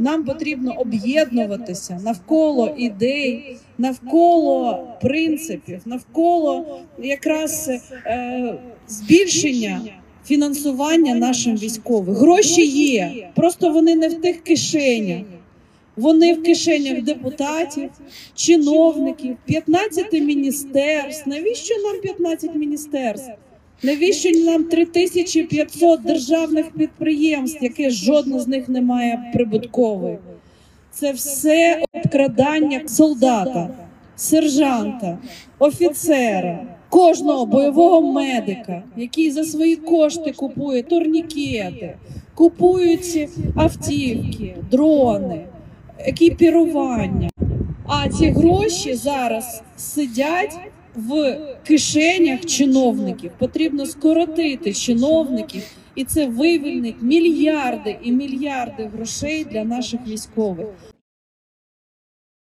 Нам потрібно об'єднуватися навколо ідей, навколо принципів, навколо якраз збільшення фінансування нашим військовим. Гроші є, просто вони не в тих кишенях. Вони в кишенях депутатів, чиновників, 15 міністерств. Навіщо нам 15 міністерств? Навіщо нам 3500 державних підприємств, яке жодне з них не має прибуткової? Це все обкрадання солдата, сержанта, офіцера, кожного бойового медика, який за свої кошти купує турнікети, купують автівки, дрони, екіпірування. А ці гроші зараз сидять в кишенях чиновників. Потрібно скоротити чиновників, і це вивільнить мільярди і мільярди грошей для наших військових.